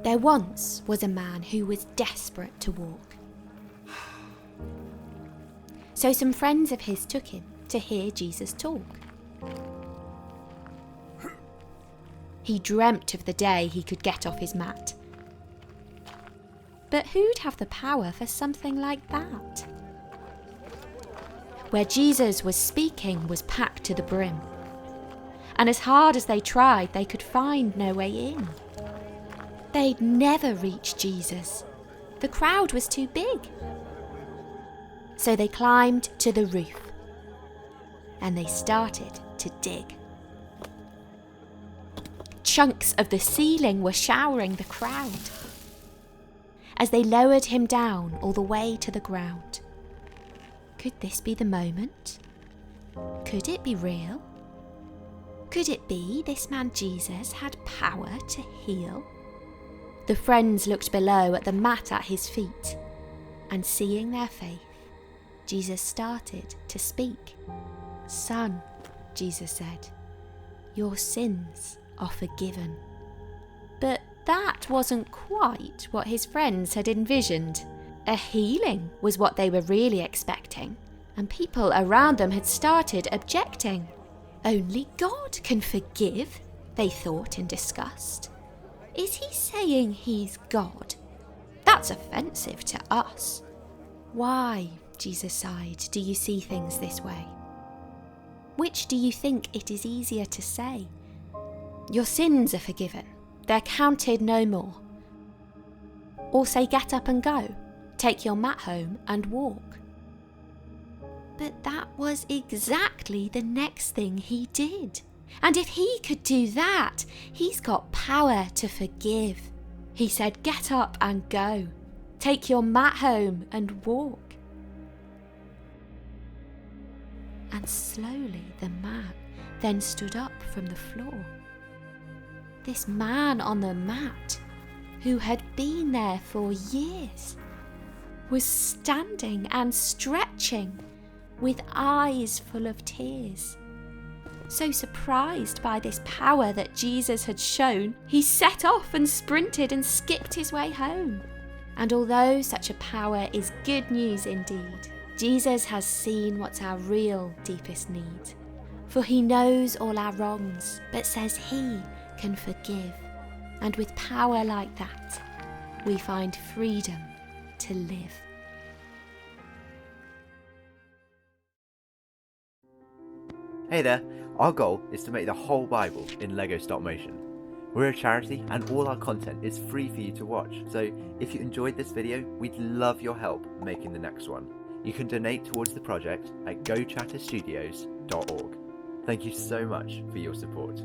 There once was a man who was desperate to walk. So some friends of his took him to hear Jesus talk. He dreamt of the day he could get off his mat. But who'd have the power for something like that? Where Jesus was speaking was packed to the brim. And as hard as they tried, they could find no way in. They'd never reach Jesus. The crowd was too big. So they climbed to the roof and they started to dig. Chunks of the ceiling were showering the crowd as they lowered him down all the way to the ground. Could this be the moment? Could it be real? Could it be this man Jesus had power to heal? The friends looked below at the mat at his feet, and seeing their faith, Jesus started to speak. "Son," Jesus said, "your sins are forgiven." But that wasn't quite what his friends had envisioned. A healing was what they were really expecting, and people around them had started objecting. Only God can forgive, they thought in disgust. Is he saying he's God? That's offensive to us. Why, Jesus sighed, do you see things this way? Which do you think it is easier to say? Your sins are forgiven, they're counted no more. Or say get up and go, take your mat home and walk. But that was exactly the next thing he did. And if he could do that, he's got power to forgive. He said, get up and go. Take your mat home and walk. And slowly the man then stood up from the floor. This man on the mat, who had been there for years, was standing and stretching with eyes full of tears. So surprised by this power that Jesus had shown, he set off and sprinted and skipped his way home. And although such a power is good news indeed, Jesus has seen what's our real deepest need. For he knows all our wrongs, but says he can forgive. And with power like that, we find freedom to live. Hey there, our goal is to make the whole Bible in Lego stop motion. We're a charity and all our content is free for you to watch, so if you enjoyed this video, we'd love your help making the next one. You can donate towards the project at gochatterstudios.org. Thank you so much for your support.